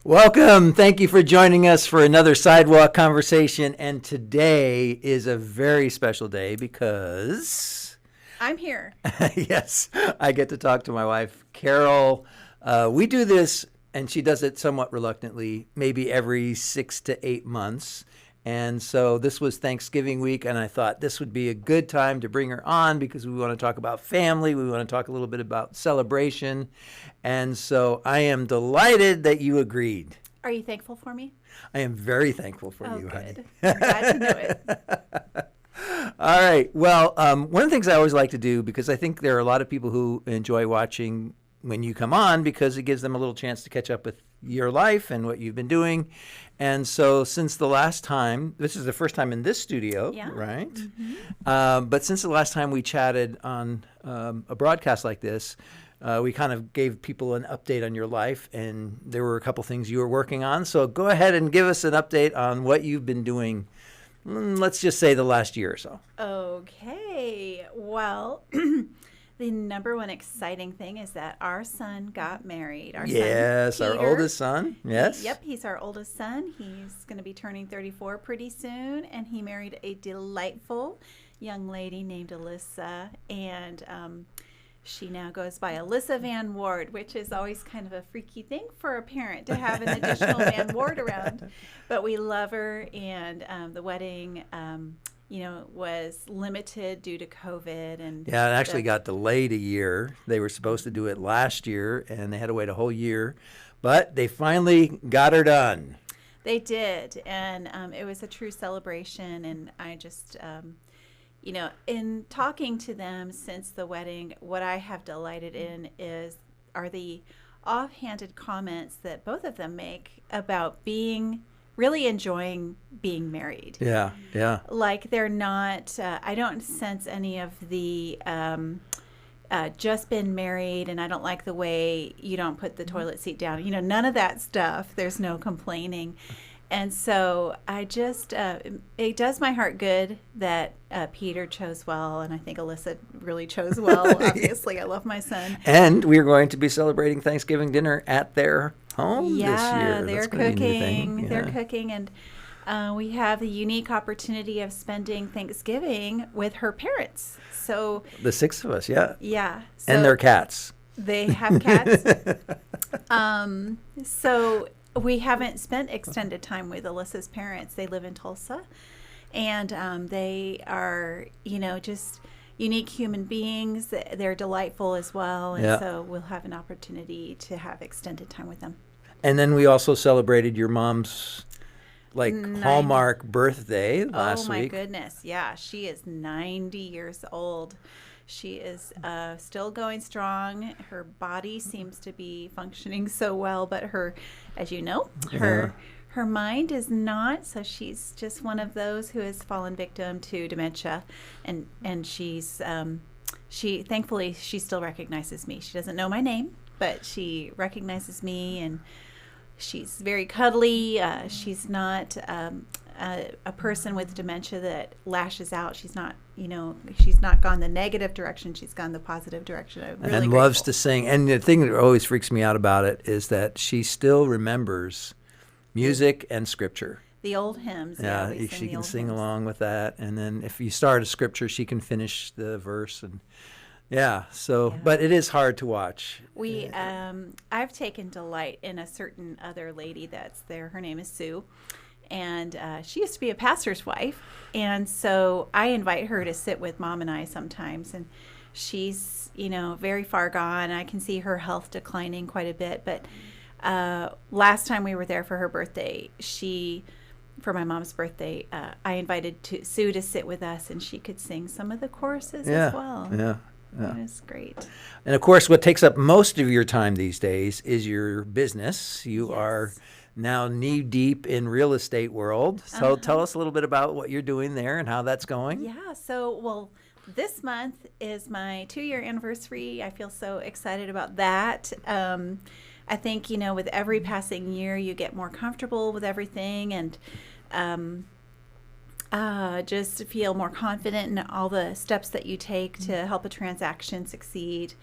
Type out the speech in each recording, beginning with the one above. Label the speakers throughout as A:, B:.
A: Welcome. Thank you for joining us for another SideWalk Conversation. And today is a very special day because
B: I'm here.
A: yes, I get to talk to my wife, Carol. We do this, and she does it somewhat reluctantly, maybe every 6 to 8 months. And so this was Thanksgiving week, and I thought this would be a good time to bring her on because we want to talk about family. We want to talk a little bit about celebration. And so I am delighted that you agreed.
B: Are you thankful for me?
A: I am very thankful for you,
B: good.
A: honey.
B: I'm glad to know it.
A: All right. Well, one of the things I always like to do, because I think there are a lot of people who enjoy watching when you come on because it gives them a little chance to catch up with your life and what you've been doing. And so since the last time, this is the first time in this studio, right? Mm-hmm. But since the last time we chatted on a broadcast like this, we kind of gave people an update on your life, and there were a couple things you were working on. So go ahead and give us an update on what you've been doing, let's just say the last year or so.
B: Okay. Well, the number one exciting thing is that our son got married. Our
A: son, our oldest son. Yes.
B: Yep, he's our oldest son. He's going to be turning 34 pretty soon, and he married a delightful young lady named Alyssa, and she now goes by Alyssa Van Waarde, which is always kind of a freaky thing for a parent to have an additional Van Waarde around. But we love her, and the wedding was limited due to COVID. And
A: yeah, it actually got delayed a year. They were supposed to do it last year, and they had to wait a whole year. But they finally got her done.
B: They did, and it was a true celebration. And I just, in talking to them since the wedding, what I have delighted in are the offhanded comments that both of them make about really enjoying being married.
A: Yeah, yeah.
B: Like they're not, I don't sense any of the just been married and I don't like the way you don't put the toilet seat down. None of that stuff. There's no complaining. And so I just, it does my heart good that Peter chose well, and I think Alyssa really chose well. Obviously, I love my son.
A: And we're going to be celebrating Thanksgiving dinner at their home this year.
B: Yeah, they're cooking.
A: Yeah.
B: They're cooking, and we have the unique opportunity of spending Thanksgiving with her parents. So
A: the 6 of us, yeah.
B: Yeah.
A: So and their cats.
B: They have cats. So we haven't spent extended time with Alyssa's parents. They live in Tulsa, and they are, just unique human beings. They're delightful as well, and so we'll have an opportunity to have extended time with them.
A: And then we also celebrated your mom's Hallmark birthday last week.
B: Oh my goodness, yeah, she is 90 years old. She is still going strong. Her body seems to be functioning so well, but as you know, her mind is not. So she's just one of those who has fallen victim to dementia, and she's thankfully she still recognizes me. She doesn't know my name, but she recognizes me, and she's very cuddly. She's not a person with dementia that lashes out. She's not, she's not gone the negative direction. She's gone the positive direction. I'm really
A: and
B: grateful.
A: Loves to sing. And the thing that always freaks me out about it is that she still remembers music and scripture.
B: The old hymns.
A: Yeah, she can sing along with that. And then if you start a scripture, she can finish the verse. And but it is hard to watch.
B: I've taken delight in a certain other lady that's there. Her name is Sue. And she used to be a pastor's wife, and so I invite her to sit with Mom and I sometimes. And she's, very far gone. I can see her health declining quite a bit. But last time we were there for her birthday, for my mom's birthday, I invited Sue to sit with us, and she could sing some of the choruses as well.
A: Yeah.
B: That was great.
A: And of course, what takes up most of your time these days is your business. You are now knee deep in real estate world. So tell us a little bit about what you're doing there and how that's going.
B: Yeah. So, this month is my 2-year anniversary. I feel so excited about that. I think, with every passing year, you get more comfortable with everything, and just feel more confident in all the steps that you take to help a transaction succeed.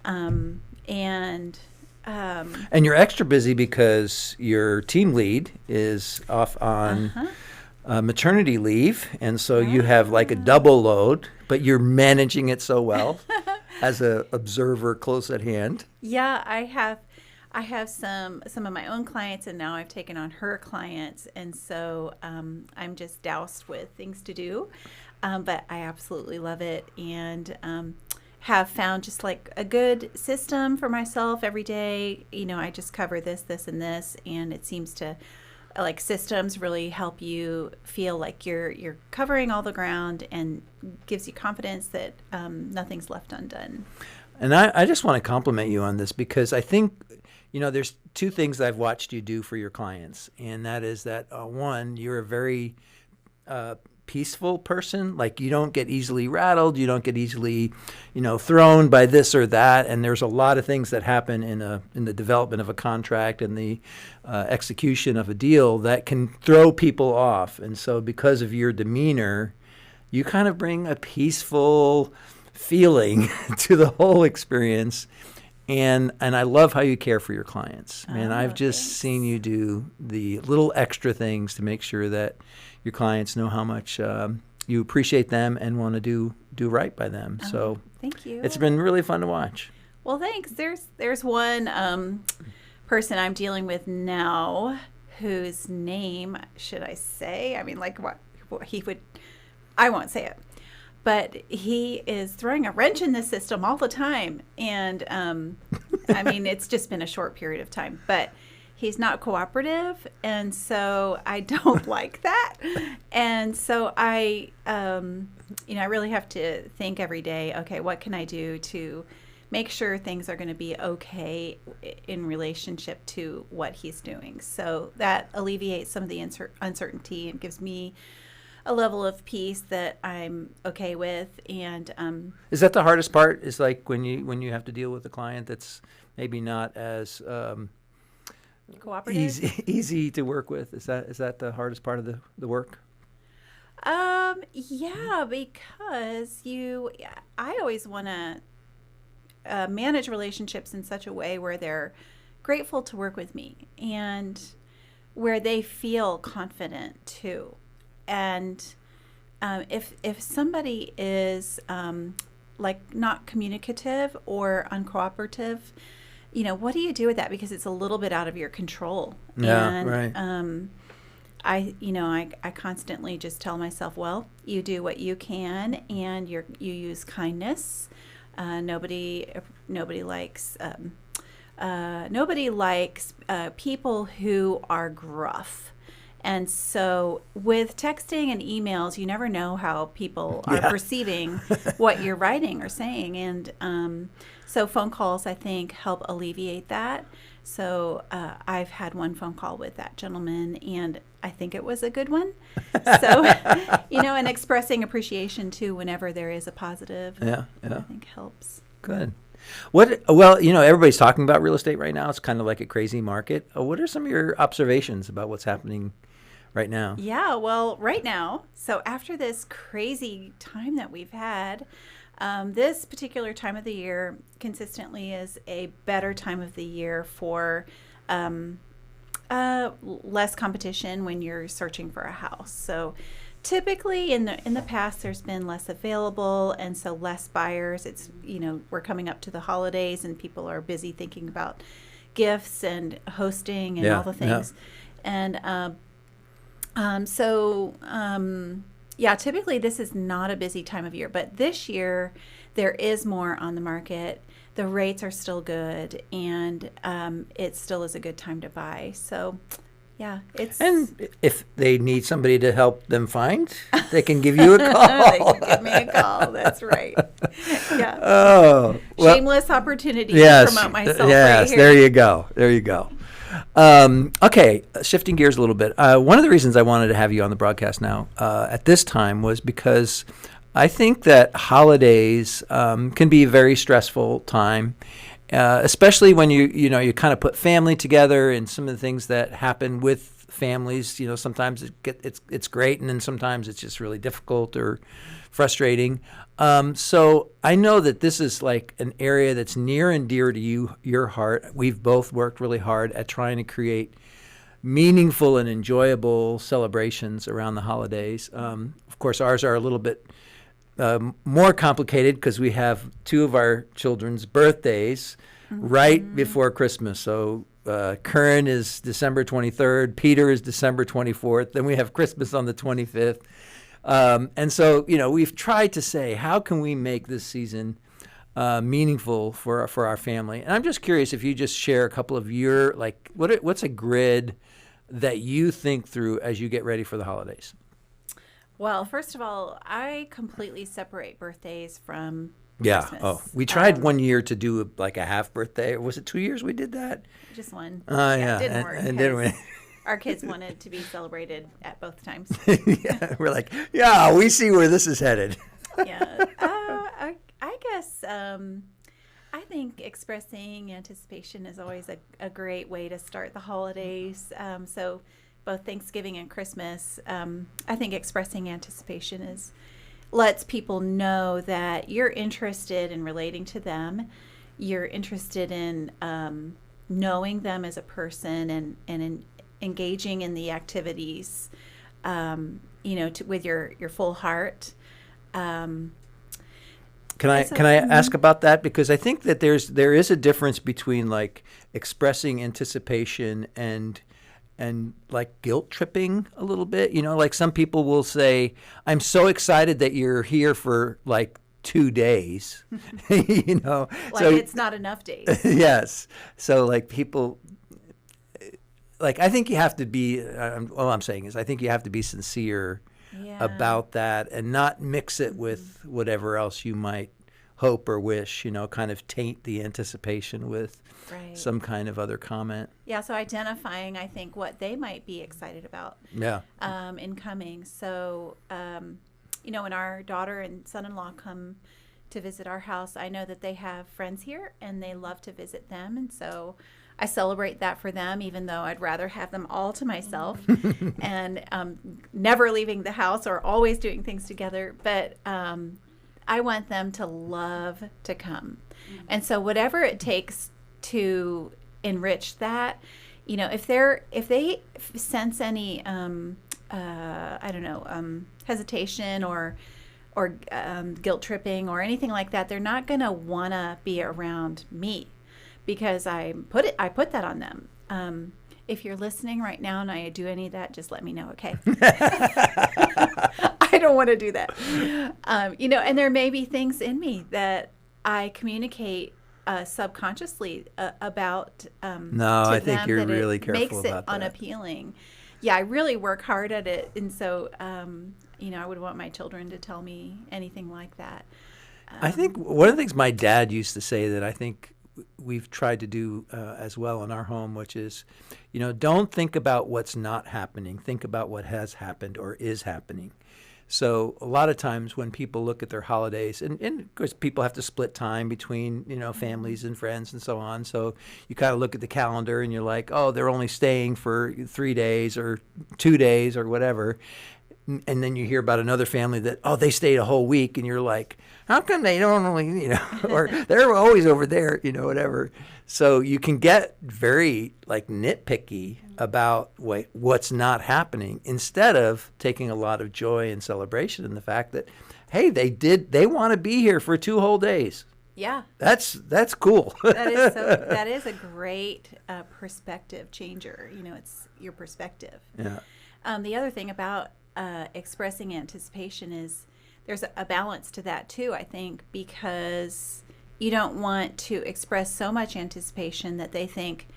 B: And
A: And you're extra busy because your team lead is off on maternity leave, and so you have like a double load, but you're managing it so well as a observer close at hand.
B: Yeah, I have some of my own clients, and now I've taken on her clients, and so I'm just doused with things to do, but I absolutely love it, and have found just like a good system for myself every day. I just cover this, and this, and it seems to, like, systems really help you feel like you're covering all the ground, and gives you confidence that nothing's left undone.
A: And I just want to compliment you on this, because I think, there's two things I've watched you do for your clients, and that is that one, you're a very peaceful person. Like, you don't get easily rattled, you don't get easily, thrown by this or that. And there's a lot of things that happen in the development of a contract and the execution of a deal that can throw people off. And so, because of your demeanor, you kind of bring a peaceful feeling to the whole experience. And I love how you care for your clients. And I've just seen you do the little extra things to make sure that your clients know how much you appreciate them and want to do right by them. So
B: thank you.
A: It's been really fun to watch.
B: Well, thanks. There's one person I'm dealing with now, whose name should I say? I mean, like, what he would, I won't say it. But he is throwing a wrench in the system all the time. And, I mean, it's just been a short period of time. But he's not cooperative, and so I don't like that. And so I really have to think every day, okay, what can I do to make sure things are going to be okay in relationship to what he's doing? So that alleviates some of the uncertainty and gives me a level of peace that I'm okay with. And
A: is that the hardest part? Is like when you have to deal with a client that's maybe not as
B: cooperative,
A: easy to work with? Is that the hardest part of the work?
B: Yeah, because I always want to manage relationships in such a way where they're grateful to work with me and where they feel confident too. And if somebody is like not communicative or uncooperative, what do you do with that? Because it's a little bit out of your control.
A: Yeah,
B: and,
A: right.
B: I constantly just tell myself, well, you do what you can, and you use kindness. Nobody likes people who are gruff. And so with texting and emails, you never know how people are perceiving what you're writing or saying. And so phone calls, I think, help alleviate that. So I've had one phone call with that gentleman, and I think it was a good one. So, and expressing appreciation, too, whenever there is a positive, I think helps.
A: Good. Well, everybody's talking about real estate right now. It's kind of like a crazy market. What are some of your observations about what's happening right now?
B: Yeah, well, right now, so after this crazy time that we've had, this particular time of the year consistently is a better time of the year for less competition when you're searching for a house. So typically in the past, there's been less available, and so less buyers. It's, we're coming up to the holidays, and people are busy thinking about gifts and hosting and all the things. And typically this is not a busy time of year, but this year there is more on the market. The rates are still good, and it still is a good time to buy. So, and
A: if they need somebody to help them find, they can give you a call.
B: They can give me a call. That's right. Yeah.
A: Oh, well,
B: shameless opportunity to promote myself.
A: Yes,
B: right here.
A: There you go. Okay, shifting gears a little bit. One of the reasons I wanted to have you on the broadcast now at this time was because I think that holidays can be a very stressful time, especially when you kind of put family together and some of the things that happen with families. Sometimes it's great, and then sometimes it's just really difficult or frustrating. So I know that this is like an area that's near and dear to your heart. We've both worked really hard at trying to create meaningful and enjoyable celebrations around the holidays. Of course, ours are a little bit more complicated because we have two of our children's birthdays right before Christmas. So Curran is December 23rd, Peter is December 24th, then we have Christmas on the 25th. And so, we've tried to say, how can we make this season meaningful for our family? And I'm just curious if you just share a couple of your, what's a grid that you think through as you get ready for the holidays?
B: Well, first of all, I completely separate birthdays from
A: Yeah.
B: Christmas.
A: Oh, we tried one year to do like a half birthday. Was it 2 years we did that?
B: Just one.
A: Yeah.
B: It didn't work.
A: And didn't we?
B: Our kids wanted to be celebrated at both times.
A: Yeah, we're like, yeah, we see where this is headed.
B: Yeah. I guess I think expressing anticipation is always a great way to start the holidays. So both Thanksgiving and Christmas, I think expressing anticipation lets people know that you're interested in relating to them. You're interested in knowing them as a person and in engaging in the activities, with your full heart. Can
A: I ask about that? Because I think that there is a difference between like expressing anticipation and like guilt tripping a little bit. Like some people will say, "I'm so excited that you're here for like 2 days,"
B: Like
A: so
B: it's not enough days.
A: Yes. So like people. Like, I think you have to be, all I'm saying is I think you have to be sincere about that and not mix it with whatever else you might hope or wish, kind of taint the anticipation with some kind of other comment.
B: Yeah, so identifying, I think, what they might be excited about in coming. So, when our daughter and son-in-law come to visit our house, I know that they have friends here and they love to visit them. And so I celebrate that for them, even though I'd rather have them all to myself and never leaving the house or always doing things together. But I want them to love to come. And so whatever it takes to enrich that, if they sense any, hesitation or guilt tripping or anything like that, they're not going to want to be around me. Because I put that on them. If you're listening right now and I do any of that, just let me know, okay? I don't want to do that. And there may be things in me that I communicate subconsciously about.
A: No, I think you're really careful
B: makes
A: about
B: it
A: that.
B: Unappealing. Yeah, I really work hard at it, and so I would want my children to tell me anything like that.
A: I think one of the things my dad used to say that I think we've tried to do as well in our home, which is, don't think about what's not happening. Think about what has happened or is happening. So a lot of times when people look at their holidays, and of course people have to split time between, families and friends and so on. So you kind of look at the calendar and you're like, oh, they're only staying for 3 days or 2 days or whatever. And then you hear about another family that, oh, they stayed a whole week. And you're like, how come they don't only, or they're always over there, whatever. So you can get very nitpicky about what's not happening instead of taking a lot of joy and celebration in the fact that, hey, they want to be here for 2 whole days.
B: Yeah.
A: That's cool.
B: That is a great perspective changer. It's your perspective.
A: Yeah.
B: The other thing about expressing anticipation is there's a balance to that too, I think, because you don't want to express so much anticipation that they think,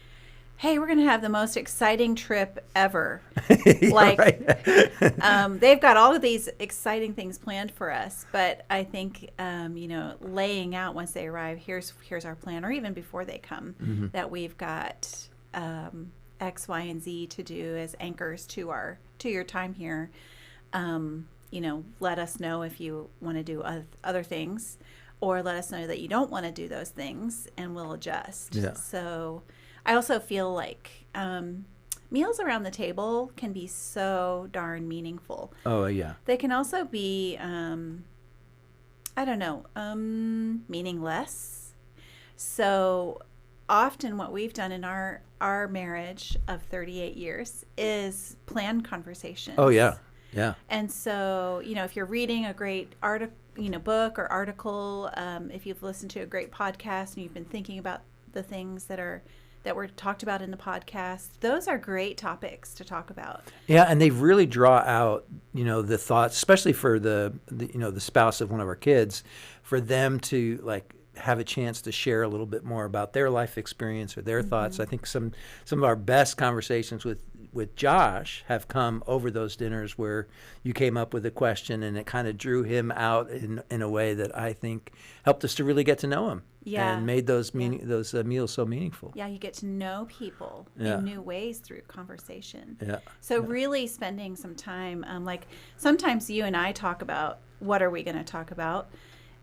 B: hey, we're going to have the most exciting trip ever. They've got all of these exciting things planned for us, but I think laying out once they arrive, here's our plan, or even before they come, that we've got X, Y, and Z to do as anchors to your time here. Let us know if you want to do other things, or let us know that you don't want to do those things, and we'll adjust.
A: Yeah.
B: So I also feel like meals around the table can be so darn meaningful.
A: Oh, yeah.
B: They can also be, meaningless. So often what we've done in our marriage of 38 years is plan conversations.
A: Oh, yeah. Yeah.
B: And so, if you're reading a great book or article, if you've listened to a great podcast and you've been thinking about the things that were talked about in the podcast, those are great topics to talk about.
A: Yeah, and they really draw out, the thoughts, especially for the spouse of one of our kids, for them to like have a chance to share a little bit more about their life experience or their thoughts. I think some of our best conversations with Josh have come over those dinners where you came up with a question and it kind of drew him out in a way that I think helped us to really get to know him.
B: Yeah.
A: And made those meals so meaningful.
B: Yeah, you get to know people in new ways through conversation.
A: Yeah.
B: So really spending some time, like sometimes you and I talk about what are we going to talk about,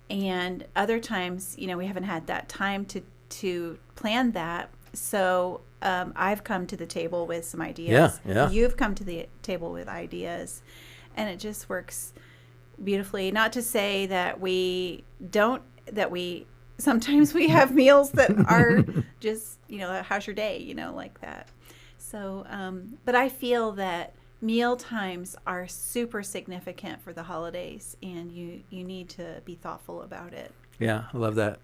B: and other times, we haven't had that time to plan that. So I've come to the table with some ideas.
A: Yeah.
B: You've come to the table with ideas, and it just works beautifully. Not to say that sometimes we have meals that are just, how's your day, like that. So, but I feel that meal times are super significant for the holidays, and you need to be thoughtful about it.
A: Yeah, I love that.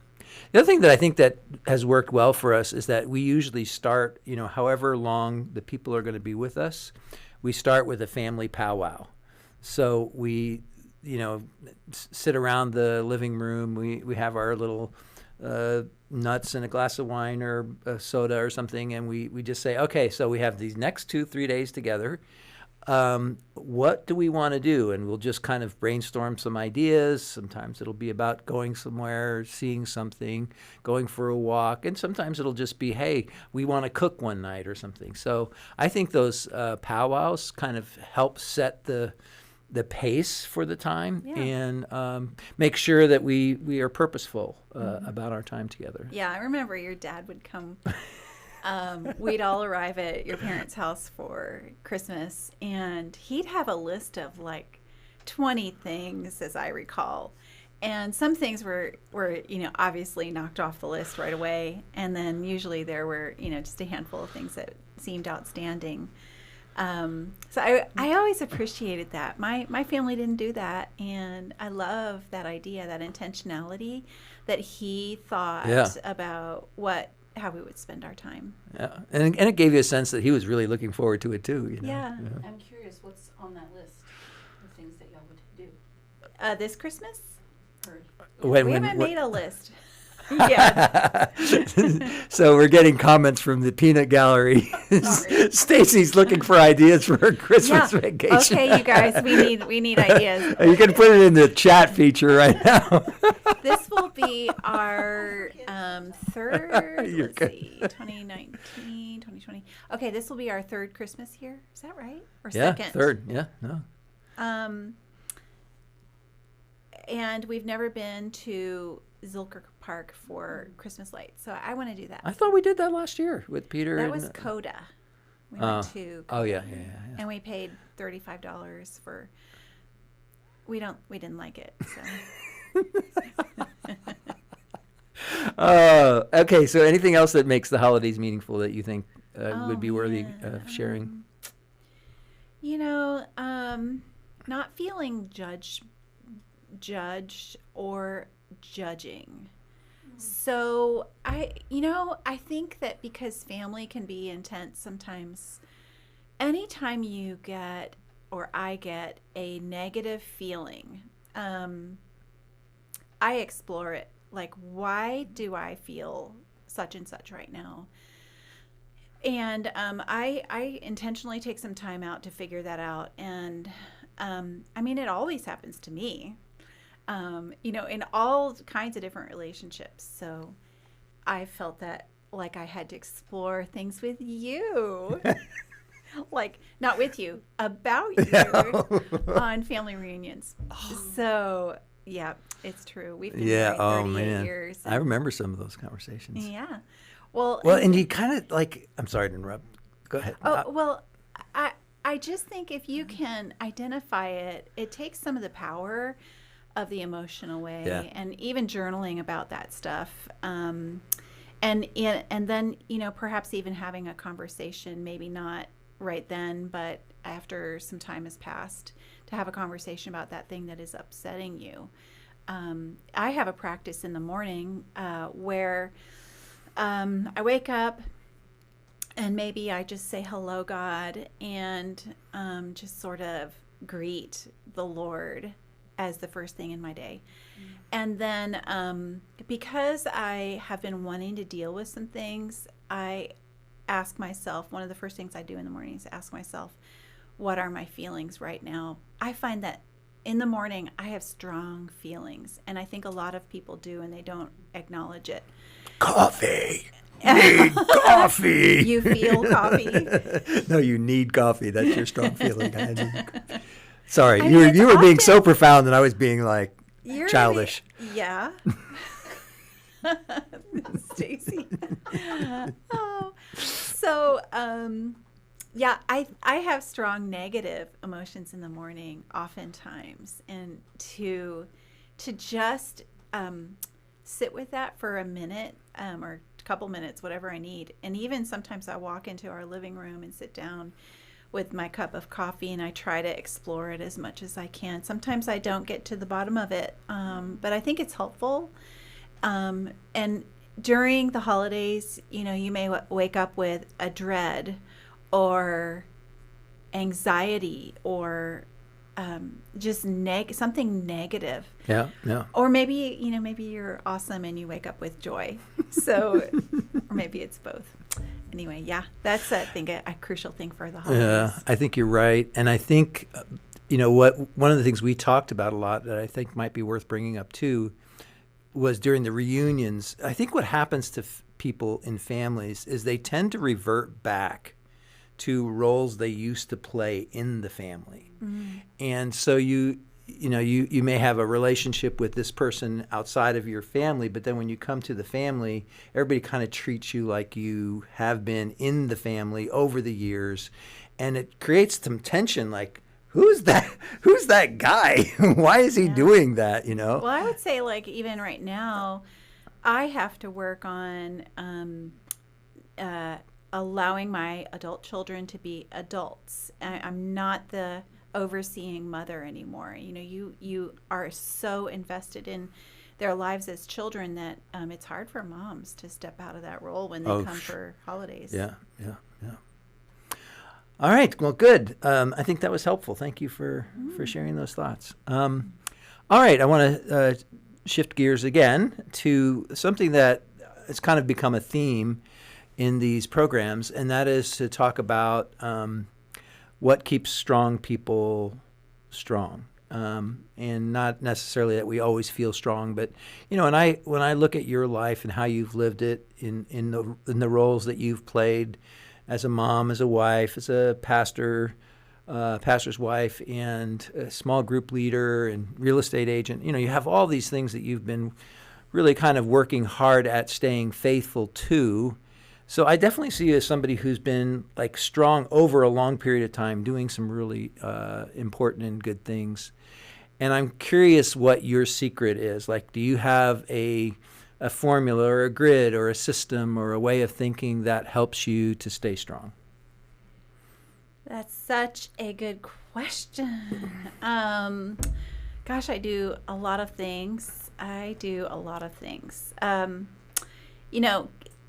A: The other thing that I think that has worked well for us is that we usually start, however long the people are going to be with us, we start with a family powwow. So we, sit around the living room. We have our little nuts and a glass of wine or a soda or something, and we just say, okay, so we have these next 2-3 days together. What do we want to do? And we'll just kind of brainstorm some ideas. Sometimes it'll be about going somewhere, seeing something, going for a walk. And sometimes it'll just be, hey, we want to cook one night or something. So I think those powwows kind of help set the pace for the time and make sure that we are purposeful about our time together.
B: Yeah, I remember your dad would come. We'd all arrive at your parents' house for Christmas, and he'd have a list of like 20 things, as I recall. And some things were obviously knocked off the list right away. And then usually there were, just a handful of things that seemed outstanding. So I always appreciated that. My family didn't do that, and I love that idea, that intentionality that he thought about how we would spend our time.
A: Yeah, and it gave you a sense that he was really looking forward to it too.
B: Yeah.
C: I'm curious, what's on that list of things that y'all would do?
B: This Christmas?
A: We
B: haven't made a list. Yeah.
A: So we're getting comments from the peanut gallery. Stacy's looking for ideas for her Christmas vacation.
B: Okay, you guys, we need ideas.
A: You can put it in the chat feature right now.
B: This will be our third, let's see, 2019, 2020. Okay, this will be our third Christmas here. Is that right? Or second?
A: Third. Yeah, no.
B: And we've never been to Zilker Park for Christmas lights, so I want to do that.
A: I thought we did that last year with Peter.
B: That was Coda. We went to Coda.
A: Oh yeah.
B: And we paid $35 for. We didn't like it. So.
A: Okay. So anything else that makes the holidays meaningful that you think would be worthy of sharing?
B: Not feeling judged or judging. So I think that because family can be intense sometimes, anytime you get or I get a negative feeling, I explore it. Like, why do I feel such and such right now? And I intentionally take some time out to figure that out. And it always happens to me. In all kinds of different relationships. So I felt that like I had to explore things with you. Like, not with you, about you on family reunions. So, yeah, it's true. We've been married 38 years.
A: I remember some of those conversations.
B: Yeah. Well,
A: and you kind of like, I'm sorry to interrupt. Go ahead.
B: Oh, well, I just think if you can identify it, it takes some of the power of the emotional way,
A: Yeah.
B: and even journaling about that stuff. And then, perhaps even having a conversation, maybe not right then, but after some time has passed, to have a conversation about that thing that is upsetting you. I have a practice in the morning where I wake up and maybe I just say, hello, God, and just sort of greet the Lord as the first thing in my day. And then because I have been wanting to deal with some things, I ask myself, one of the first things I do in the morning is ask myself, what are my feelings right now? I find that in the morning I have strong feelings, and I think a lot of people do, and they don't acknowledge it.
A: Coffee. Need coffee.
B: You feel coffee?
A: No, you need coffee. That's your strong feeling. Sorry,
B: I mean,
A: you were being so
B: often-
A: profound, and I was being like
B: You're
A: childish.
B: Yeah. Stacy. Oh. So, yeah, I have strong negative emotions in the morning oftentimes, and to just sit with that for a minute or a couple minutes, whatever I need. And even sometimes I walk into our living room and sit down with my cup of coffee, and I try to explore it as much as I can. Sometimes I don't get to the bottom of it, but I think it's helpful. And during the holidays, you may wake up with a dread or anxiety or just something negative.
A: Yeah, yeah.
B: Or maybe, maybe you're awesome and you wake up with joy. So, or maybe it's both. Anyway, yeah, that's I think a crucial thing for the holidays.
A: Yeah, I think you're right. And I think, one of the things we talked about a lot that I think might be worth bringing up too was during the reunions. I think what happens to people in families is they tend to revert back to roles they used to play in the family. Mm-hmm. And so you may have a relationship with this person outside of your family, but then when you come to the family, everybody kind of treats you like you have been in the family over the years, and it creates some tension, like, who's that guy? Why is he doing that,
B: Well, I would say, like, even right now, I have to work on allowing my adult children to be adults. I'm not the overseeing mother anymore. You are so invested in their lives as children that it's hard for moms to step out of that role when they come for holidays.
A: Yeah. All right. Well, good. I think that was helpful. Thank you for sharing those thoughts. All right. I want to shift gears again to something that has kind of become a theme in these programs, and that is to talk about what keeps strong people strong. And not necessarily that we always feel strong, but when I look at your life and how you've lived it in the roles that you've played as a mom, as a wife, as a pastor's wife, and a small group leader and real estate agent, you have all these things that you've been really kind of working hard at staying faithful to. So I definitely see you as somebody who's been like strong over a long period of time, doing some really important and good things. And I'm curious what your secret is. Like, do you have a formula or a grid or a system or a way of thinking that helps you to stay strong?
B: That's such a good question. Gosh, I do a lot of things.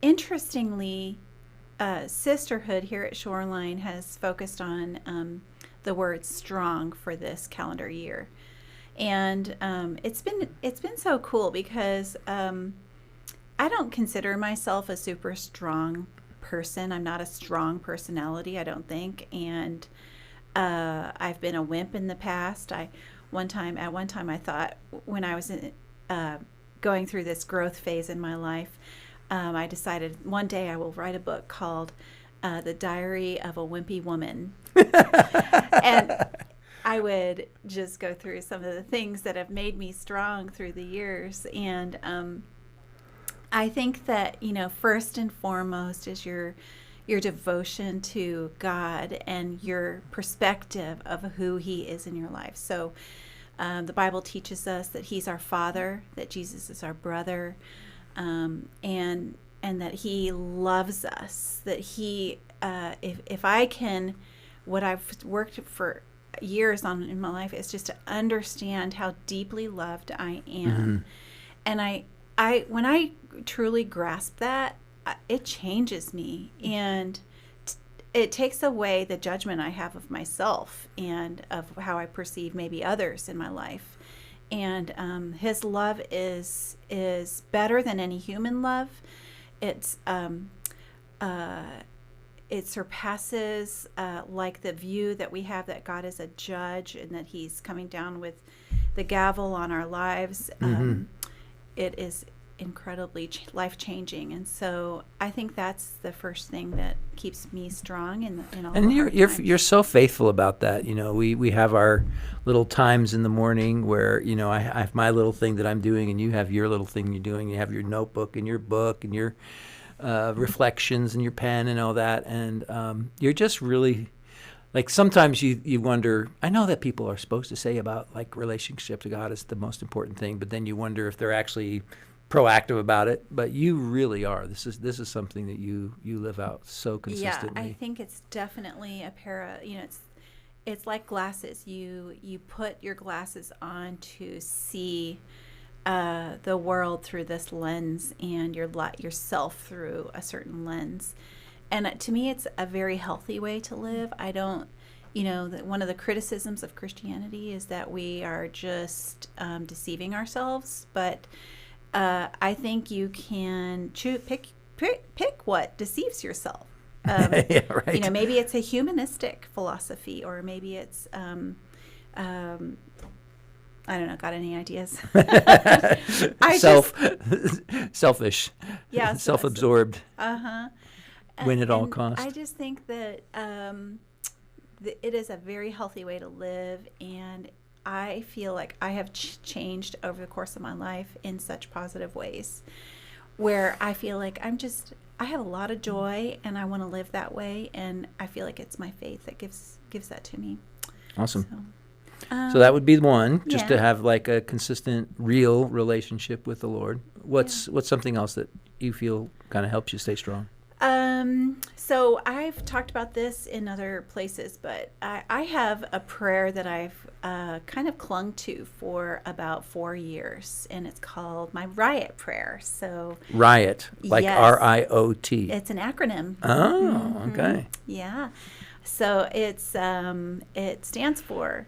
B: Interestingly, Sisterhood here at Shoreline has focused on the word strong for this calendar year. And it's been so cool because I don't consider myself a super strong person. I'm not a strong personality, I don't think. And I've been a wimp in the past. At one time I thought, when I was going through this growth phase in my life, I decided one day I will write a book called The Diary of a Wimpy Woman. And I would just go through some of the things that have made me strong through the years. And I think that, first and foremost is your your devotion to God and your perspective of who he is in your life. So the Bible teaches us that he's our Father, that Jesus is our brother, and that he loves us, that he, if I can, what I've worked for years on in my life is just to understand how deeply loved I am. And I when I truly grasp that, it changes me, and it takes away the judgment I have of myself and of how I perceive maybe others in my life. And his love is better than any human love. It surpasses like the view that we have that God is a judge and that he's coming down with the gavel on our lives. It is incredibly life-changing, and so I think that's the first thing that keeps me strong in all.
A: And
B: the hard times.
A: you're so faithful about that. You know, we have our little times in the morning where, you know, I have my little thing that I'm doing, and you have your little thing you're doing. You have your notebook and your book and your reflections and your pen and all that, and you're just really, like, sometimes you wonder, I know that people are supposed to say about, like, relationship to God is the most important thing, but then you wonder if they're actually proactive about it. But you really are. This is something that you live out so consistently.
B: Yeah, I think it's definitely it's like glasses. You put your glasses on to see the world through this lens, and yourself through a certain lens. And to me, it's a very healthy way to live. I don't, one of the criticisms of Christianity is that we are just deceiving ourselves. But I think you can pick what deceives yourself.
A: Yeah, right.
B: Maybe it's a humanistic philosophy, or maybe it's I don't know. Got any ideas?
A: Selfish.
B: Yeah.
A: Self-absorbed. Win at all
B: and
A: costs.
B: I just think that it is a very healthy way to live, and I feel like I have changed over the course of my life in such positive ways, where I feel like I have a lot of joy, and I want to live that way, and I feel like it's my faith that gives that to me.
A: Awesome. So that would be one, just
B: yeah.
A: to have like a consistent, real relationship with the Lord. What's something else that you feel kind of helps you stay strong?
B: So I've talked about this in other places, but I have a prayer that I've kind of clung to for about 4 years, and it's called my Riot Prayer. So
A: Riot, like
B: yes,
A: RIOT.
B: It's an acronym.
A: Oh, okay.
B: Yeah. So it stands for,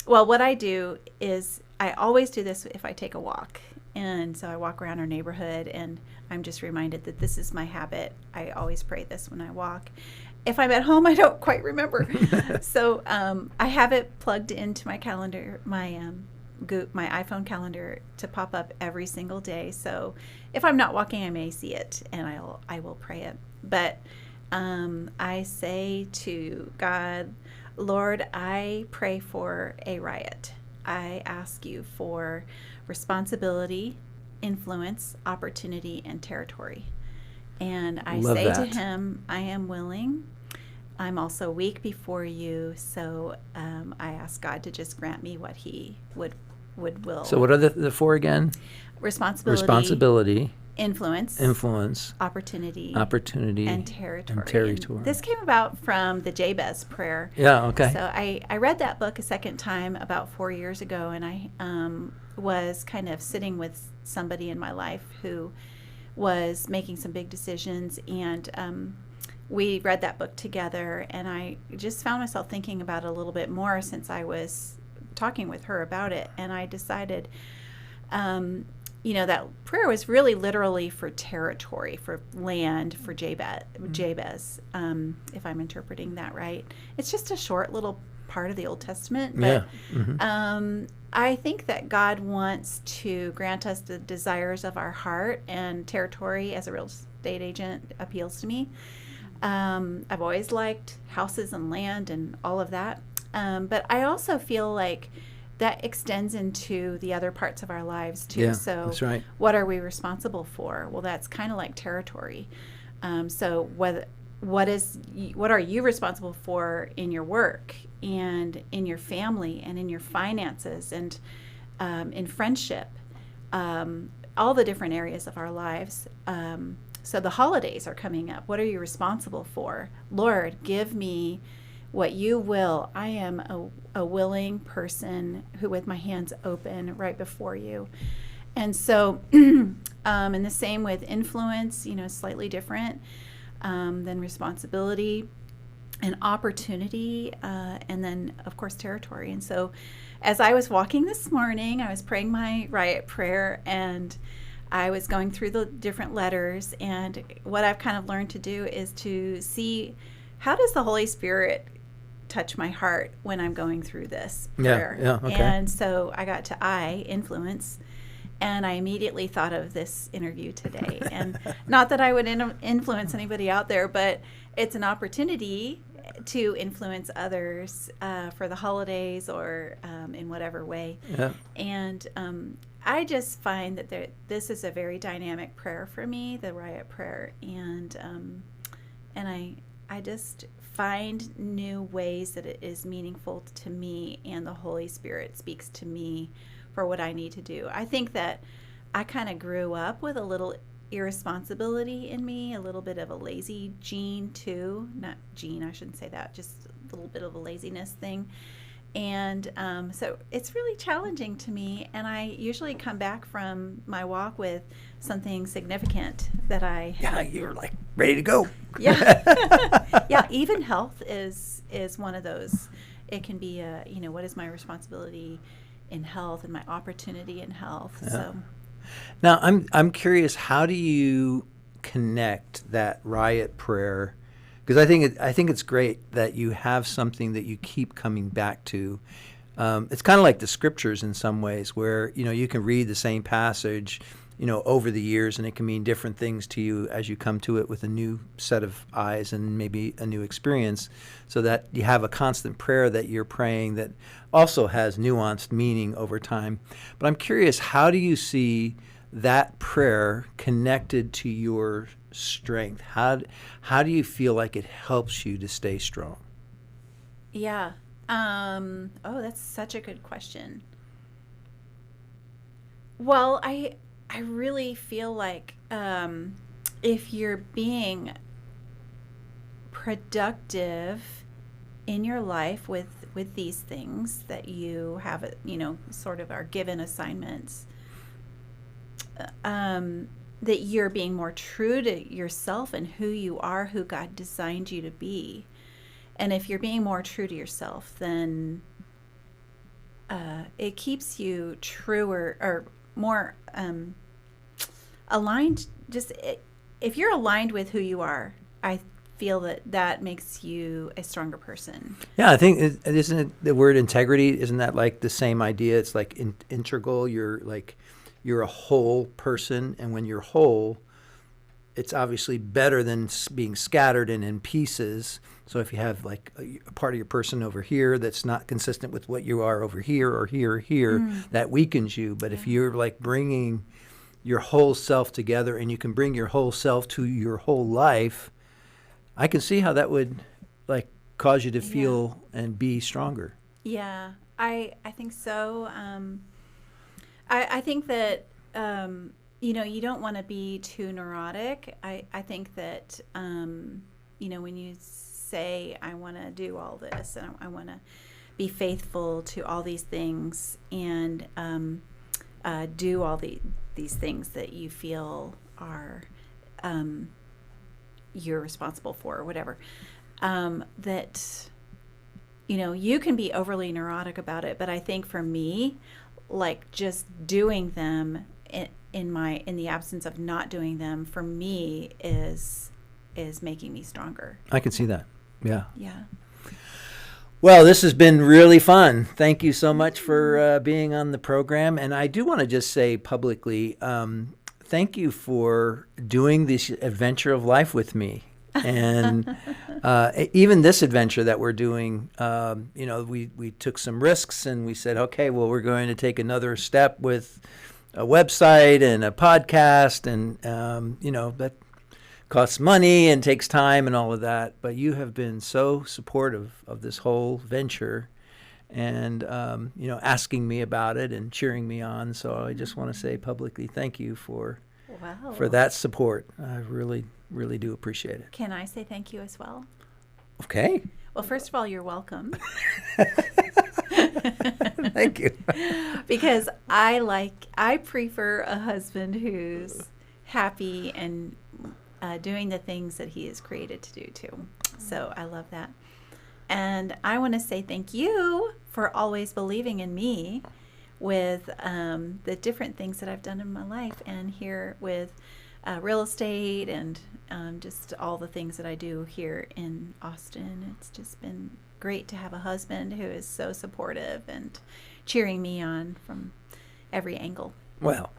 B: well, what I do is I always do this if I take a walk. And so I walk around our neighborhood, and I'm just reminded that this is my habit. I always pray this when I walk. If I'm at home, I don't quite remember. So I have it plugged into my calendar, my iPhone calendar, to pop up every single day. So if I'm not walking, I may see it, and I will pray it. But I say to God, Lord, I pray for a riot. I ask you for responsibility, influence, opportunity, and territory. And I say to him, I am willing. I'm also weak before you, so I ask God to just grant me what he would will.
A: So what are the four again? Responsibility. Influence.
B: Opportunity.
A: And territory.
B: And this came about from the Jabez prayer.
A: Yeah, okay.
B: So I read that book a second time about 4 years ago, and I was kind of sitting with somebody in my life who was making some big decisions, and we read that book together, and I just found myself thinking about it a little bit more since I was talking with her about it, and I decided that prayer was really literally for territory, for land, for Jabez, if I'm interpreting that right. It's just a short little part of the Old Testament, but I think that God wants to grant us the desires of our heart, and territory as a real estate agent appeals to me. I've always liked houses and land and all of that, but I also feel like that extends into the other parts of our lives too.
A: Yeah,
B: so
A: that's right.
B: What are we responsible for? Well, that's kind of like territory. So what are you responsible for in your work and in your family and in your finances and in friendship, all the different areas of our lives. So the holidays are coming up. What are you responsible for? Lord, give me what you will. I am a willing person who, with my hands open right before you. And so, and the same with influence, slightly different than responsibility and opportunity, and then, of course, territory. And so as I was walking this morning, I was praying my Riot Prayer, and I was going through the different letters. And what I've kind of learned to do is to see, how does the Holy Spirit touch my heart when I'm going through this prayer?
A: Yeah, okay.
B: And so I got to I, influence. And I immediately thought of this interview today. And not that I would influence anybody out there, but it's an opportunity to influence others for the holidays or in whatever way.
A: Yeah.
B: And I just find that this is a very dynamic prayer for me, the Riot Prayer. And I just find new ways that it is meaningful to me, and the Holy Spirit speaks to me for what I need to do. I think that I kind of grew up with a little irresponsibility in me, a little bit of a lazy gene too. Not gene, I shouldn't say that, just a little bit of a laziness thing. And so it's really challenging to me, and I usually come back from my walk with something significant that I
A: Yeah, you're like ready to go.
B: Yeah. Yeah, even health is one of those. It can be what is my responsibility in health and my opportunity in health.
A: Yeah.
B: So
A: Now, I'm curious, how do you connect that Riot Prayer? Because I think it's great that you have something that you keep coming back to. It's kind of like the scriptures in some ways, where you can read the same passage over the years, and it can mean different things to you as you come to it with a new set of eyes and maybe a new experience, so that you have a constant prayer that you're praying that also has nuanced meaning over time. But I'm curious, how do you see that prayer connected to your strength? How do you feel like it helps you to stay strong?
B: yeah. That's such a good question. Well, I really feel like if you're being productive in your life with these things that you have, sort of are given assignments, that you're being more true to yourself and who you are, who God designed you to be. And if you're being more true to yourself, then it keeps you truer or more aligned. If you're aligned with who you are, I feel that makes you a stronger person.
A: Yeah, I think isn't it the word integrity? Isn't that like the same idea? It's like integral. You're a whole person, and when you're whole, it's obviously better than being scattered and in pieces. So if you have like a part of your person over here that's not consistent with what you are over here or here or here, that weakens you. But if you're like bringing your whole self together, and you can bring your whole self to your whole life, I can see how that would like cause you to feel and be stronger.
B: Yeah, I think so. I think that you don't want to be too neurotic. I think that when you say, I want to do all this and I want to be faithful to all these things and do all these things that you feel are you're responsible for or whatever, that you can be overly neurotic about it. But I think for me, like just doing them in the absence of not doing them, for me is making me stronger.
A: I can see that. Yeah.
B: Yeah.
A: Well, this has been really fun. Thank you so much for being on the program. And I do want to just say publicly, thank you for doing this adventure of life with me. And even this adventure that we're doing, we took some risks, and we said, okay, well, we're going to take another step with a website and a podcast, and, that costs money and takes time and all of that. But you have been so supportive of this whole venture and, asking me about it and cheering me on. So I just want to say publicly thank you for that support. I really, really do appreciate it.
B: Can I say thank you as well?
A: Okay.
B: Well, first of all, you're welcome.
A: Thank you.
B: Because I prefer a husband who's happy and doing the things that he is created to do too. So I love that. And I want to say thank you for always believing in me with the different things that I've done in my life, and here with real estate and just all the things that I do here in Austin. It's just been great to have a husband who is so supportive and cheering me on from every angle.
A: Well,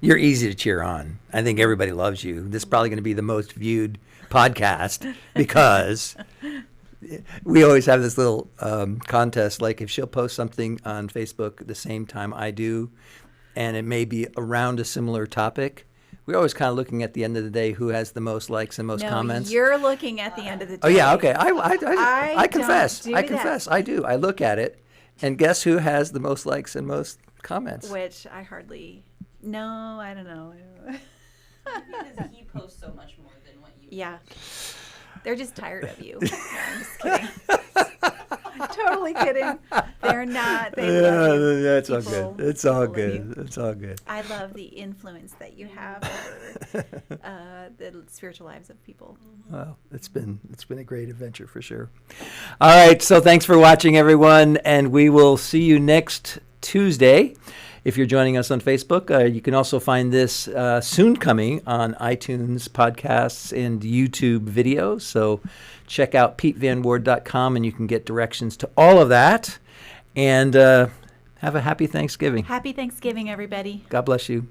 A: you're easy to cheer on. I think everybody loves you. This is probably going to be the most viewed podcast because we always have this little contest. Like if she'll post something on Facebook at the same time I do, and it may be around a similar topic, we're always kind of looking at the end of the day who has the most likes and most comments.
B: You're looking at the end of the day.
A: Oh yeah, okay. I confess.
B: don't do
A: I confess.
B: that.
A: I do. I look at it, and guess who has the most likes and most comments?
B: Which I hardly. No, I don't know.
C: Because he posts so much more than what you.
B: Yeah. They're just tired of you. No, I'm just kidding. Totally kidding. They're not. They love you.
A: That's all
B: People-
A: good. It's all
B: people love you.
A: good. It's all good.
B: I love the influence that you have over the spiritual lives of people.
A: Well, it's been a great adventure for sure. All right, so thanks for watching, everyone, and we will see you next Tuesday. If you're joining us on Facebook, you can also find this soon coming on iTunes podcasts and YouTube videos. So check out PeteVanWaarde.com and you can get directions to all of that. And have a happy Thanksgiving.
B: Happy Thanksgiving, everybody.
A: God bless you.